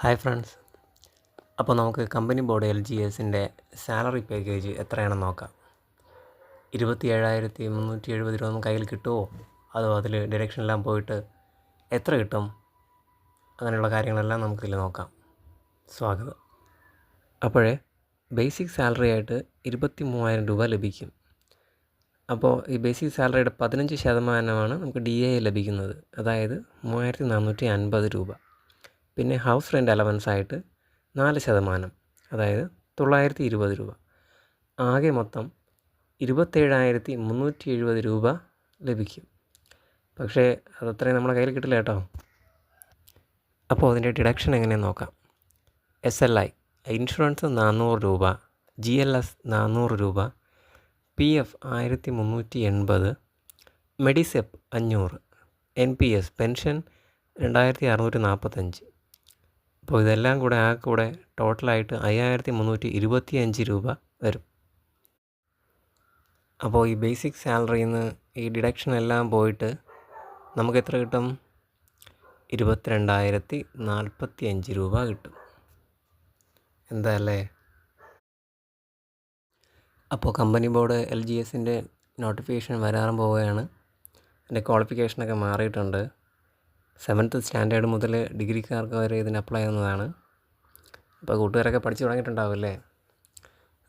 Hi friends, അപ്പോൾ നമുക്ക് company board LGSൻ്റെ salary package എത്രയാണെന്ന് നോക്കാം. 27,370 രൂപ നമുക്ക് കയ്യിൽ കിട്ടുമോ, അതോ അതിൽ ഡിഡക്ഷനെല്ലാം പോയിട്ട് എത്ര കിട്ടും, അങ്ങനെയുള്ള കാര്യങ്ങളെല്ലാം നമുക്കിതിൽ നോക്കാം. സ്വാഗതം. അപ്പോഴേ ബേസിക് സാലറി ആയിട്ട് 23,000 രൂപ ലഭിക്കും. അപ്പോൾ ഈ ബേസിക് സാലറിയുടെ 15% നമുക്ക് DA ലഭിക്കുന്നത്, അതായത് 3,450 രൂപ. പിന്നെ ഹൗസ് റെൻ്റ് അലവൻസ് ആയിട്ട് 4%, അതായത് 920 രൂപ. ആകെ മൊത്തം 27,370 രൂപ ലഭിക്കും. പക്ഷേ അതത്രയും നമ്മുടെ കയ്യിൽ കിട്ടില്ല കേട്ടോ. അപ്പോൾ അതിൻ്റെ ഡിഡക്ഷൻ എങ്ങനെയെന്ന് നോക്കാം. SLI ഇൻഷുറൻസ് 400 രൂപ, GLS 400 രൂപ, PF 1,380, മെഡിസെപ്പ് 500, NPS പെൻഷൻ 2,645. അപ്പോൾ ഇതെല്ലാം കൂടെ കൂടെ ടോട്ടലായിട്ട് 5,325 രൂപ വരും. അപ്പോൾ ഈ ബേസിക് സാലറിയിൽ നിന്ന് ഈ ഡിഡക്ഷൻ എല്ലാം പോയിട്ട് നമുക്ക് എത്ര കിട്ടും? 22,045 രൂപ കിട്ടും. എന്താ അല്ലേ? അപ്പോൾ കമ്പനി ബോർഡ് LGSൻ്റെ നോട്ടിഫിക്കേഷൻ വരാൻ പോവുകയാണ്. എൻ്റെ ക്വാളിഫിക്കേഷനൊക്കെ മാറിയിട്ടുണ്ട്. 7th സ്റ്റാൻഡേർഡ് മുതൽ ഡിഗ്രിക്കാർക്ക് വരെ ഇതിന് അപ്ലൈ ചെയ്യുന്നതാണ്. അപ്പോൾ കൂട്ടുകാരൊക്കെ പഠിച്ചു തുടങ്ങിയിട്ടുണ്ടാവില്ലേ?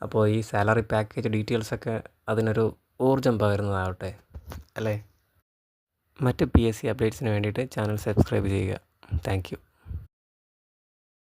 അപ്പോൾ ഈ സാലറി പാക്കേജ് ഡീറ്റെയിൽസൊക്കെ അതിനൊരു ഊർജ്ജം പകരുന്നതാവട്ടെ അല്ലേ? മറ്റ് PSC അപ്ഡേറ്റ്സിന് വേണ്ടിയിട്ട് ചാനൽ സബ്സ്ക്രൈബ് ചെയ്യുക. Thank you.